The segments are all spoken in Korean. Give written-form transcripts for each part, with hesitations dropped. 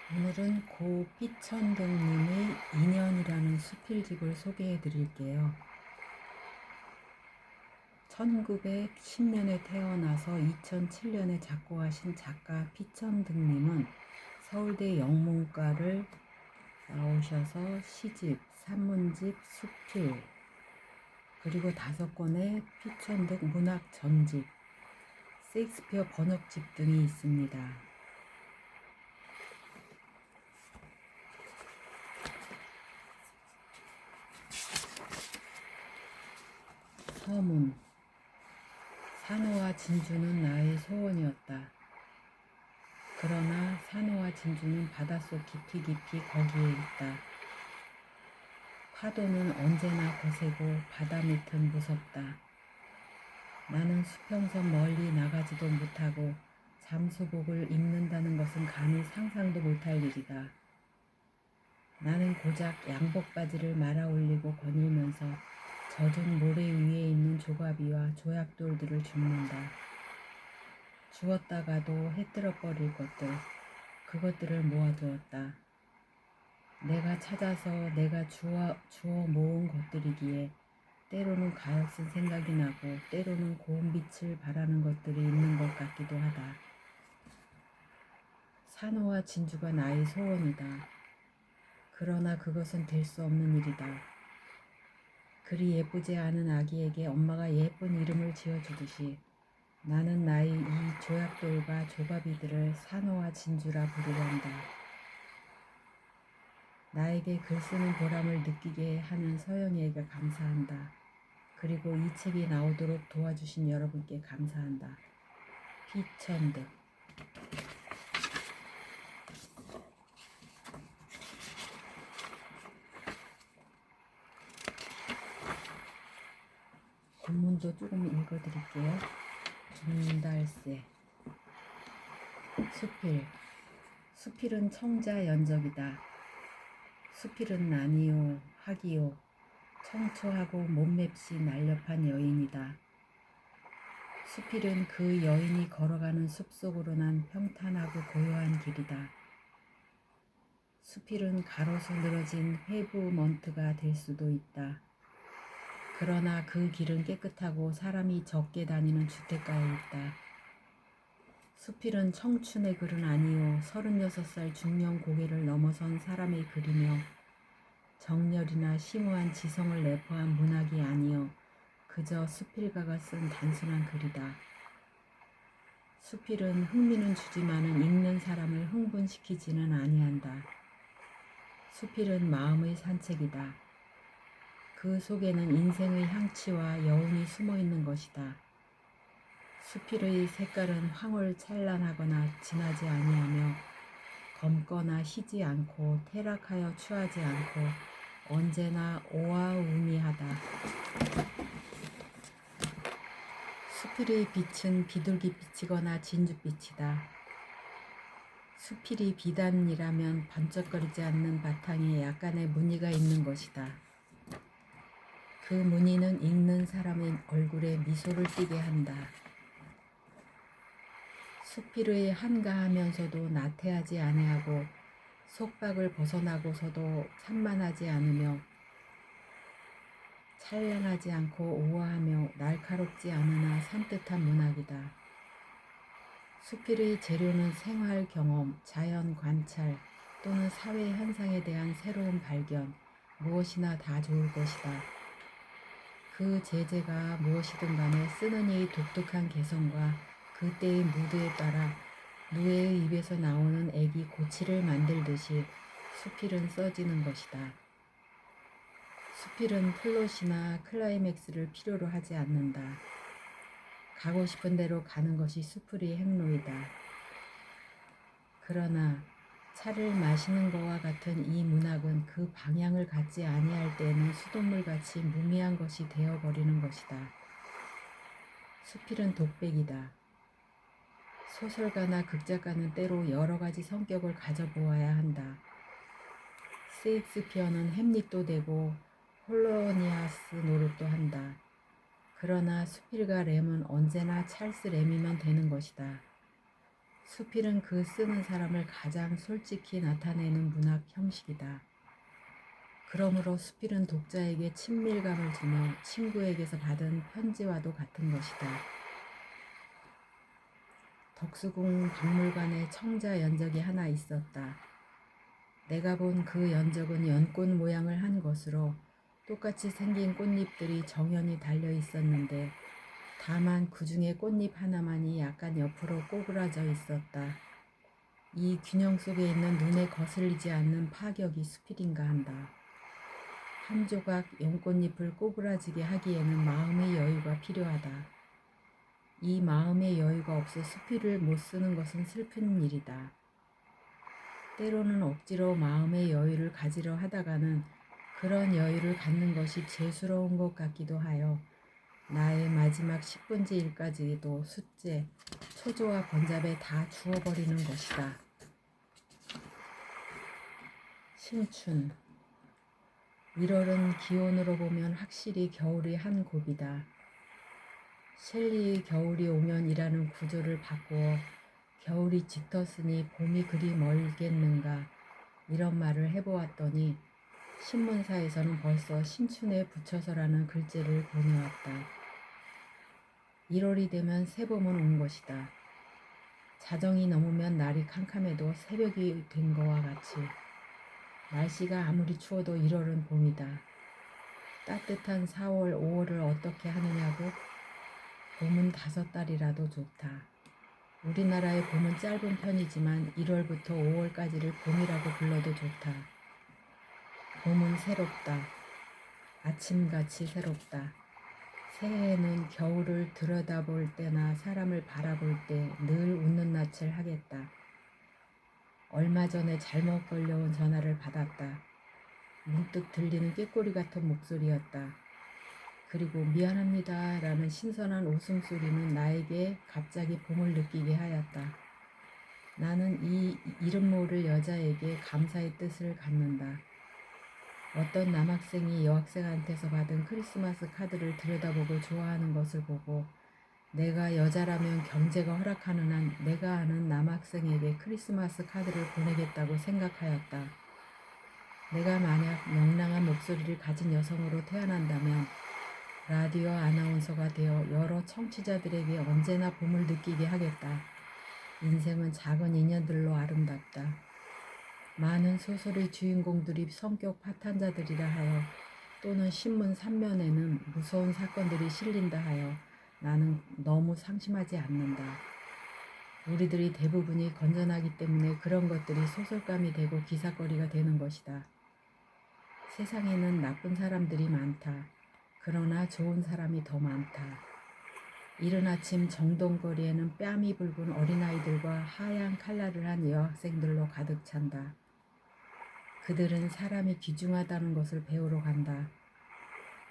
오늘은 고 피천득님의 인연이라는 수필집을 소개해 드릴게요. 1910년에 태어나서 2007년에 작고하신 작가 피천득님은 서울대 영문과를 나오셔서 시집, 산문집, 수필, 그리고 5권의 피천득 문학 전집, 셰익스피어 번역집 등이 있습니다. 서문. 산호와 진주는 나의 소원이었다. 그러나 산호와 진주는 바닷속 깊이 깊이 거기에 있다. 파도는 언제나 거세고 바다 밑은 무섭다. 나는 수평선 멀리 나가지도 못하고 잠수복을 입는다는 것은 감히 상상도 못할 일이다. 나는 고작 양복바지를 말아 올리고 거닐면서 젖은 모래 위에 있는 조가비와 조약돌들을 줍는다. 주웠다가도 해뜨려버릴 것들, 그것들을 모아두었다. 내가 찾아서 내가 주워 모은 것들이기에 때로는 가엾은 생각이 나고 때로는 고운 빛을 바라는 것들이 있는 것 같기도 하다. 산호와 진주가 나의 소원이다. 그러나 그것은 될 수 없는 일이다. 그리 예쁘지 않은 아기에게 엄마가 예쁜 이름을 지어주듯이 나는 나의 이 조약돌과 조가비들을 산호와 진주라 부르란다. 나에게 글 쓰는 보람을 느끼게 하는 서영이에게 감사한다. 그리고 이 책이 나오도록 도와주신 여러분께 감사한다. 피천득. 본문도 조금 읽어드릴게요. 김달세. 수필. 수필은 청자 연적이다. 수필은 난이요 학이요 청초하고 몸맵시 날렵한 여인이다. 수필은 그 여인이 걸어가는 숲속으로 난 평탄하고 고요한 길이다. 수필은 가로수 늘어진 회브먼트가 될 수도 있다. 그러나 그 길은 깨끗하고 사람이 적게 다니는 주택가에 있다. 수필은 청춘의 글은 아니요 36살 중년 고개를 넘어선 사람의 글이며 정열이나 심오한 지성을 내포한 문학이 아니요 그저 수필가가 쓴 단순한 글이다. 수필은 흥미는 주지만은 읽는 사람을 흥분시키지는 아니한다. 수필은 마음의 산책이다. 그 속에는 인생의 향취와 여운이 숨어 있는 것이다. 수필의 색깔은 황홀찬란하거나 진하지 아니하며 검거나 희지 않고 태락하여 추하지 않고 언제나 오아우미하다. 수필의 빛은 비둘기빛이거나 진주빛이다. 수필이 비단이라면 번쩍거리지 않는 바탕에 약간의 무늬가 있는 것이다. 그 무늬는 읽는 사람의 얼굴에 미소를 띠게 한다. 수필의 한가하면서도 나태하지 아니하고 속박을 벗어나고서도 산만하지 않으며 찬란하지 않고 오화하며 날카롭지 않으나 산뜻한 문학이다. 수필의 재료는 생활 경험, 자연 관찰 또는 사회 현상에 대한 새로운 발견, 무엇이나 다 좋을 것이다. 그 제재가 무엇이든 간에 쓰는 이의 독특한 개성과 그때의 무드에 따라 누에의 입에서 나오는 액이 고치를 만들듯이 수필은 써지는 것이다. 수필은 플롯이나 클라이맥스를 필요로 하지 않는다. 가고 싶은 대로 가는 것이 수필의 행로이다. 그러나 차를 마시는 것과 같은 이 문학은 그 방향을 갖지 아니할 때에는 수돗물같이 무미한 것이 되어버리는 것이다. 수필은 독백이다. 소설가나 극작가는 때로 여러 가지 성격을 가져보아야 한다. 셰익스피어는 햄릿도 되고 폴로니아스 노릇도 한다. 그러나 수필과 램은 언제나 찰스 램이면 되는 것이다. 수필은 그 쓰는 사람을 가장 솔직히 나타내는 문학 형식이다. 그러므로 수필은 독자에게 친밀감을 주며 친구에게서 받은 편지와도 같은 것이다. 덕수궁 박물관에 청자 연적이 하나 있었다. 내가 본 그 연적은 연꽃 모양을 한 것으로 똑같이 생긴 꽃잎들이 정연히 달려 있었는데 다만 그 중에 꽃잎 하나만이 약간 옆으로 꼬부라져 있었다. 이 균형 속에 있는 눈에 거슬리지 않는 파격이 수필인가 한다. 한 조각 연꽃잎을 꼬부라지게 하기에는 마음의 여유가 필요하다. 이 마음의 여유가 없어 수필을 못 쓰는 것은 슬픈 일이다. 때로는 억지로 마음의 여유를 가지려 하다가는 그런 여유를 갖는 것이 죄스러운 것 같기도 하여 나의 마지막 10분지 1까지도 숫제, 초조와 번잡에 다 주워버리는 것이다. 신춘 1월은 기온으로 보면 확실히 겨울이 한 곱이다. 셸리의 겨울이 오면이라는 구조를 바꾸어 겨울이 짙었으니 봄이 그리 멀겠는가 이런 말을 해보았더니 신문사에서는 벌써 신춘에 붙여서라는 글재를 보내왔다. 1월이 되면 새봄은 온 것이다. 자정이 넘으면 날이 캄캄해도 새벽이 된 거와 같이 날씨가 아무리 추워도 1월은 봄이다. 따뜻한 4월, 5월을 어떻게 하느냐고? 봄은 5달이라도 좋다. 우리나라의 봄은 짧은 편이지만 1월부터 5월까지를 봄이라고 불러도 좋다. 봄은 새롭다. 아침같이 새롭다. 새해에는 겨울을 들여다볼 때나 사람을 바라볼 때 늘 웃는 낯을 하겠다. 얼마 전에 잘못 걸려온 전화를 받았다. 문득 들리는 꾀꼬리 같은 목소리였다. 그리고 미안합니다 라는 신선한 웃음소리는 나에게 갑자기 봄을 느끼게 하였다. 나는 이 이름 모를 여자에게 감사의 뜻을 갖는다. 어떤 남학생이 여학생한테서 받은 크리스마스 카드를 들여다보고 좋아하는 것을 보고 내가 여자라면 경제가 허락하는 한 내가 아는 남학생에게 크리스마스 카드를 보내겠다고 생각하였다. 내가 만약 명랑한 목소리를 가진 여성으로 태어난다면 라디오 아나운서가 되어 여러 청취자들에게 언제나 봄을 느끼게 하겠다. 인생은 작은 인연들로 아름답다. 많은 소설의 주인공들이 성격 파탄자들이라 하여 또는 신문 3면에는 무서운 사건들이 실린다 하여 나는 너무 상심하지 않는다. 우리들이 대부분이 건전하기 때문에 그런 것들이 소설감이 되고 기사거리가 되는 것이다. 세상에는 나쁜 사람들이 많다. 그러나 좋은 사람이 더 많다. 이른 아침 정동거리에는 뺨이 붉은 어린아이들과 하얀 칼라를 한 여학생들로 가득 찬다. 그들은 사람이 귀중하다는 것을 배우러 간다.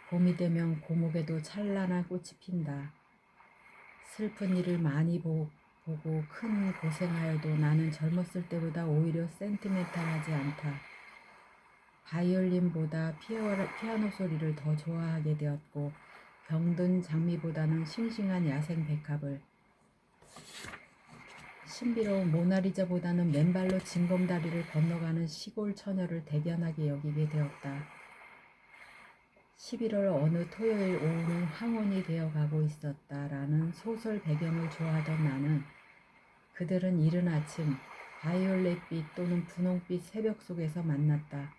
봄이 되면 고목에도 찬란한 꽃이 핀다. 슬픈 일을 많이 보고 큰 고생하여도 나는 젊었을 때보다 오히려 센티멘탈하지 않다. 바이올린보다 피아노 소리를 더 좋아하게 되었고 병든 장미보다는 싱싱한 야생 백합을 신비로운 모나리자보다는 맨발로 징검다리를 건너가는 시골 처녀를 대견하게 여기게 되었다. 11월 어느 토요일 오후는 황혼이 되어가고 있었다라는 소설 배경을 좋아하던 나는 그들은 이른 아침 바이올렛빛 또는 분홍빛 새벽 속에서 만났다.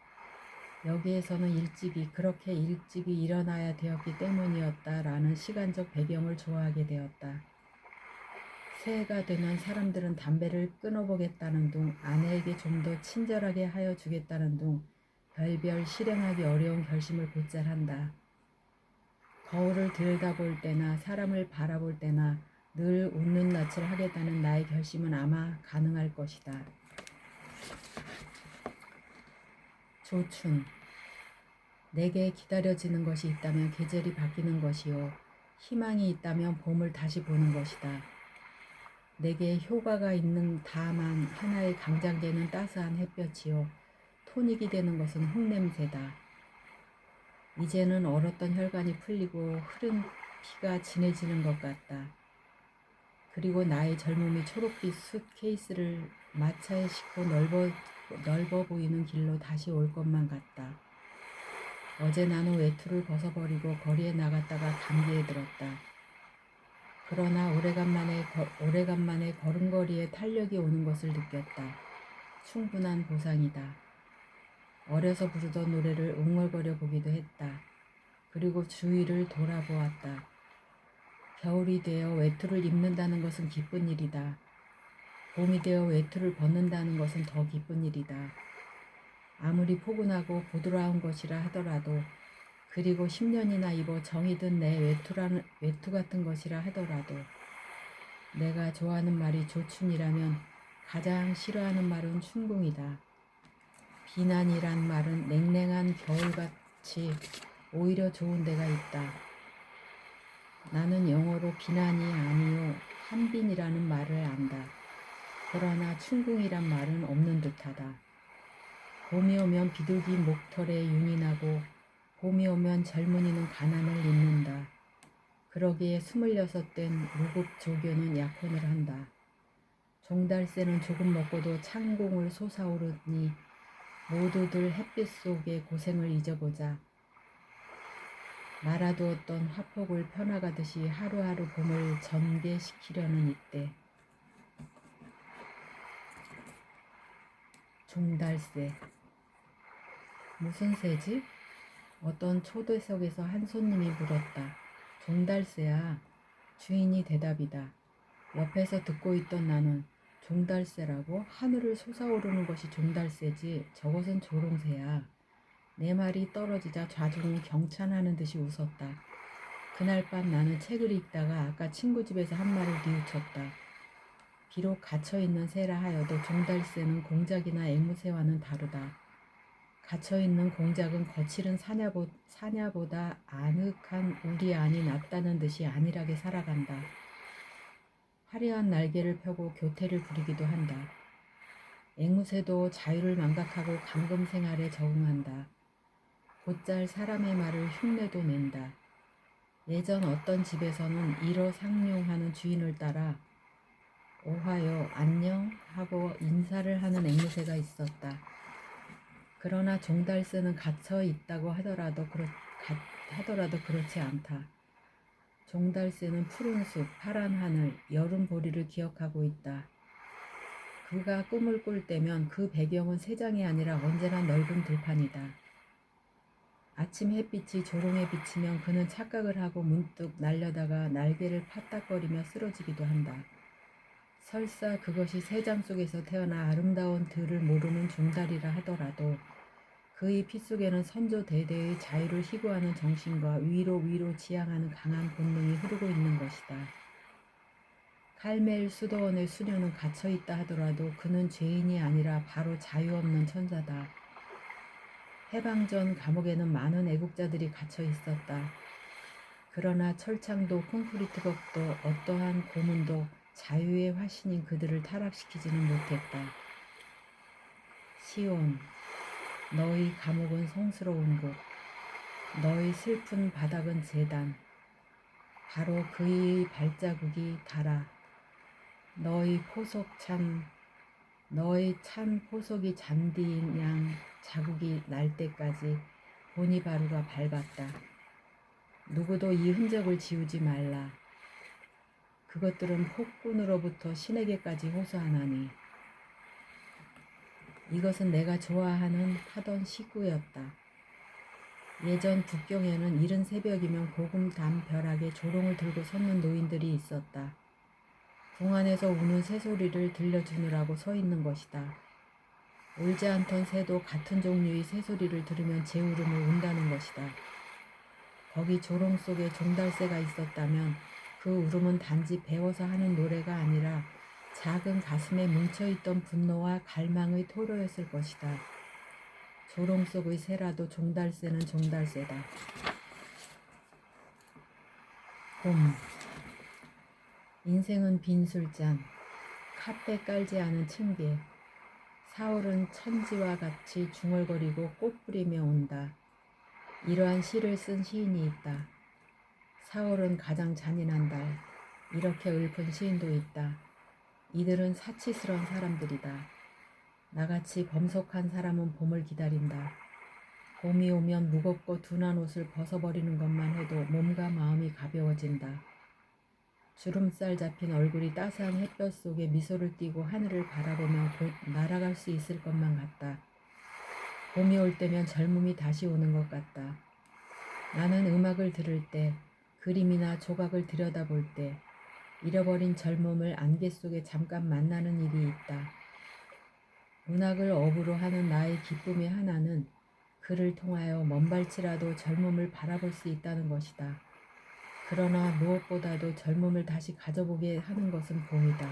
여기에서는 그렇게 일찍이 일어나야 되었기 때문이었다라는 시간적 배경을 좋아하게 되었다. 새해가 되면 사람들은 담배를 끊어보겠다는 둥, 아내에게 좀 더 친절하게 하여 주겠다는 둥, 별별 실행하기 어려운 결심을 곧잘 한다. 거울을 들여다볼 때나 사람을 바라볼 때나 늘 웃는 낯을 하겠다는 나의 결심은 아마 가능할 것이다. 조춘 내게 기다려지는 것이 있다면 계절이 바뀌는 것이요 희망이 있다면 봄을 다시 보는 것이다. 내게 효과가 있는 다만 하나의 강장되는 따스한 햇볕이요 토닉이 되는 것은 흙냄새다. 이제는 얼었던 혈관이 풀리고 흐른 피가 진해지는 것 같다. 그리고 나의 젊음이 초록빛 숫케이스를 마차에 싣고 넓어 보이는 길로 다시 올 것만 같다. 어제 나는 외투를 벗어버리고 거리에 나갔다가 감기에 들었다. 그러나 오래간만에 걸음걸이에 탄력이 오는 것을 느꼈다. 충분한 보상이다. 어려서 부르던 노래를 웅얼거려 보기도 했다. 그리고 주위를 돌아보았다. 겨울이 되어 외투를 입는다는 것은 기쁜 일이다. 봄이 되어 외투를 벗는다는 것은 더 기쁜 일이다. 아무리 포근하고 부드러운 것이라 하더라도, 그리고 10년이나 입어 정이 든 내 외투 같은 것이라 하더라도, 내가 좋아하는 말이 조춘이라면 가장 싫어하는 말은 춘궁이다. 비난이란 말은 냉랭한 겨울같이 오히려 좋은 데가 있다. 나는 영어로 비난이 아니요 한빈이라는 말을 안다. 그러나 춘궁이란 말은 없는 듯하다. 봄이 오면 비둘기 목털에 윤이 나고 봄이 오면 젊은이는 가난을 잊는다. 그러기에 26된 무급 조교는 약혼을 한다. 종달새는 조금 먹고도 창공을 솟아오르니 모두들 햇빛 속의 고생을 잊어보자. 말아두었던 화폭을 펴나가듯이 하루하루 봄을 전개시키려는 이때. 종달새. 무슨 새지? 어떤 초대석에서 한 손님이 물었다. 종달새야. 주인이 대답이다. 옆에서 듣고 있던 나는 종달새라고? 하늘을 솟아오르는 것이 종달새지. 저것은 조롱새야. 내 말이 떨어지자 좌중은 경찬하는 듯이 웃었다. 그날 밤 나는 책을 읽다가 아까 친구 집에서 한 말을 뉘우쳤다. 비록 갇혀있는 새라 하여도 종달새는 공작이나 앵무새와는 다르다. 갇혀있는 공작은 거칠은 사냐보다 아늑한 우리 안이 낫다는 듯이 안일하게 살아간다. 화려한 날개를 펴고 교태를 부리기도 한다. 앵무새도 자유를 망각하고 감금 생활에 적응한다. 곧잘 사람의 말을 흉내도 낸다. 예전 어떤 집에서는 일어상룡하는 주인을 따라 오하요, 안녕 하고 인사를 하는 앵무새가 있었다. 그러나 종달새는 갇혀 있다고 하더라도 그렇지 않다. 종달새는 푸른 숲, 파란 하늘, 여름 보리를 기억하고 있다. 그가 꿈을 꿀 때면 그 배경은 세장이 아니라 언제나 넓은 들판이다. 아침 햇빛이 조롱에 비치면 그는 착각을 하고 문득 날려다가 날개를 파딱거리며 쓰러지기도 한다. 설사 그것이 새장 속에서 태어나 아름다운 들을 모르는 종달이라 하더라도 그의 피 속에는 선조 대대의 자유를 희구하는 정신과 위로 지향하는 강한 본능이 흐르고 있는 것이다. 칼멜 수도원의 수녀는 갇혀있다 하더라도 그는 죄인이 아니라 바로 자유 없는 천사다. 해방 전 감옥에는 많은 애국자들이 갇혀 있었다. 그러나 철창도 콘크리트 벽도 어떠한 고문도 자유의 화신인 그들을 타락시키지는 못했다. 시온, 너희 감옥은 성스러운 곳, 너희 슬픈 바닥은 제단, 바로 그의 발자국이 달아 너희 찬 포석이 잔디인 양 자국이 날 때까지 보니바루가 밟았다. 누구도 이 흔적을 지우지 말라. 그것들은 폭군으로부터 신에게까지 호소하나니 이것은 내가 하던 시구였다. 예전 북경에는 이른 새벽이면 고금담 벼락에 조롱을 들고 섰는 노인들이 있었다. 궁 안에서 우는 새소리를 들려주느라고 서 있는 것이다. 울지 않던 새도 같은 종류의 새소리를 들으면 제 울음을 운다는 것이다. 거기 조롱 속에 종달새가 있었다면 그 울음은 단지 배워서 하는 노래가 아니라 작은 가슴에 뭉쳐있던 분노와 갈망의 토로였을 것이다. 조롱 속의 새라도 종달새는 종달새다. 봄. 인생은 빈 술잔, 카페 깔지 않은 층계. 4월은 천지와 같이 중얼거리고 꽃 뿌리며 온다. 이러한 시를 쓴 시인이 있다. 4월은 가장 잔인한 달. 이렇게 읊은 시인도 있다. 이들은 사치스러운 사람들이다. 나같이 범속한 사람은 봄을 기다린다. 봄이 오면 무겁고 둔한 옷을 벗어버리는 것만 해도 몸과 마음이 가벼워진다. 주름살 잡힌 얼굴이 따스한 햇볕 속에 미소를 띠고 하늘을 바라보면 곧 날아갈 수 있을 것만 같다. 봄이 올 때면 젊음이 다시 오는 것 같다. 나는 음악을 들을 때, 그림이나 조각을 들여다볼 때 잃어버린 젊음을 안개 속에 잠깐 만나는 일이 있다. 문학을 업으로 하는 나의 기쁨의 하나는 그를 통하여 먼발치라도 젊음을 바라볼 수 있다는 것이다. 그러나 무엇보다도 젊음을 다시 가져보게 하는 것은 봄이다.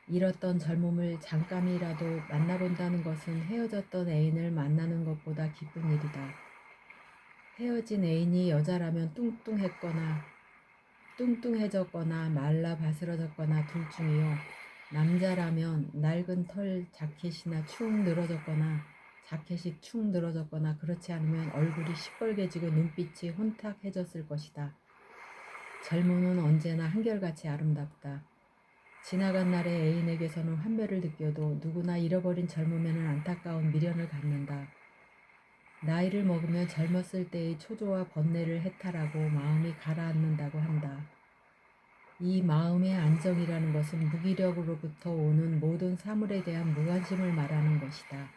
잃었던 젊음을 잠깐이라도 만나본다는 것은 헤어졌던 애인을 만나는 것보다 기쁜 일이다. 헤어진 애인이 여자라면 뚱뚱해졌거나 말라 바스러졌거나 둘 중이요. 남자라면 낡은 털 자켓이나 축 늘어졌거나 자켓이 축 늘어졌거나 그렇지 않으면 얼굴이 시뻘개지고 눈빛이 혼탁해졌을 것이다. 젊음은 언제나 한결같이 아름답다. 지나간 날의 애인에게서는 환멸을 느껴도 누구나 잃어버린 젊음에는 안타까운 미련을 갖는다. 나이를 먹으면 젊었을 때의 초조와 번뇌를 해탈하고 마음이 가라앉는다고 한다. 이 마음의 안정이라는 것은 무기력으로부터 오는 모든 사물에 대한 무관심을 말하는 것이다.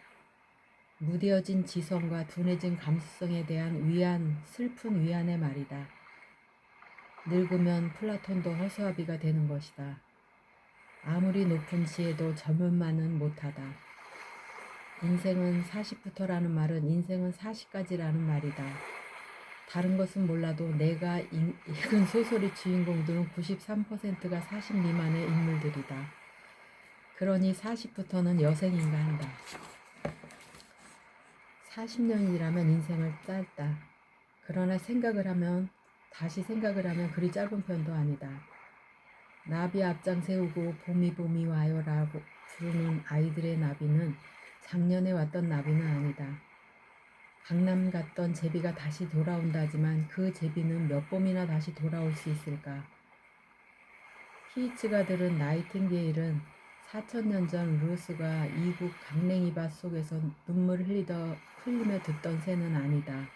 무뎌진 지성과 둔해진 감수성에 대한 위안, 슬픈 위안의 말이다. 늙으면 플라톤도 허수아비가 되는 것이다. 아무리 높은 지혜도 젊음만은 못하다. 인생은 40부터라는 말은 인생은 40까지라는 말이다. 다른 것은 몰라도 내가 읽은 소설의 주인공들은 93%가 40 미만의 인물들이다. 그러니 40부터는 여생인가 한다. 40년이라면 인생을 짧다. 그러나 다시 생각을 하면 그리 짧은 편도 아니다. 나비 앞장 세우고 봄이 와요라고 부르는 아이들의 나비는 작년에 왔던 나비는 아니다. 강남 갔던 제비가 다시 돌아온다지만 그 제비는 몇 봄이나 다시 돌아올 수 있을까? 키이츠가 들은 나이팅게일은 4000년 전 루스가 이국 강냉이밭 속에서 눈물을 흘리며 듣던 새는 아니다.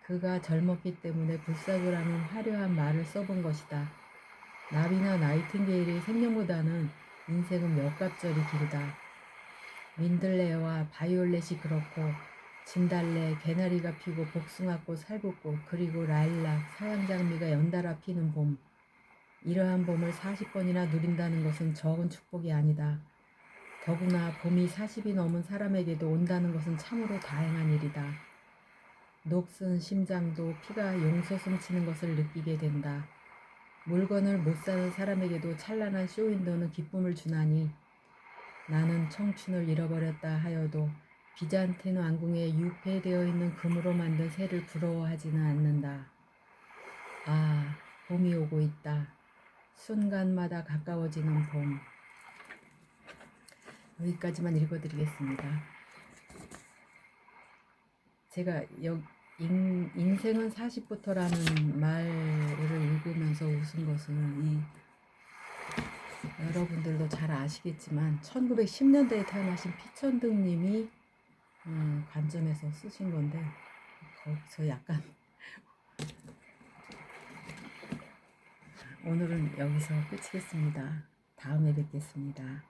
그가 젊었기 때문에 불사조라는 화려한 말을 써본 것이다. 나비나 나이팅게일의 생명보다는 인생은 몇 갑절이 길다. 민들레와 바이올렛이 그렇고 진달래, 개나리가 피고 복숭아꽃, 살구꽃, 그리고 라일락, 서양장미가 연달아 피는 봄. 이러한 봄을 40번이나 누린다는 것은 적은 축복이 아니다. 더구나 봄이 40이 넘은 사람에게도 온다는 것은 참으로 다행한 일이다. 녹슨 심장도 피가 용솟음 치는 것을 느끼게 된다. 물건을 못 사는 사람에게도 찬란한 쇼윈도는 기쁨을 주나니 나는 청춘을 잃어버렸다 하여도 비잔틴 왕궁에 유폐되어 있는 금으로 만든 새를 부러워하지는 않는다. 아, 봄이 오고 있다. 순간마다 가까워지는 봄. 여기까지만 읽어드리겠습니다. 제가 인생은 40부터라는 말을 읽으면서 웃은 것은 여러분들도 잘 아시겠지만 1910년대에 태어나신 피천득님이 관점에서 쓰신 건데 거기서 약간 오늘은 여기서 끝이겠습니다. 다음에 뵙겠습니다.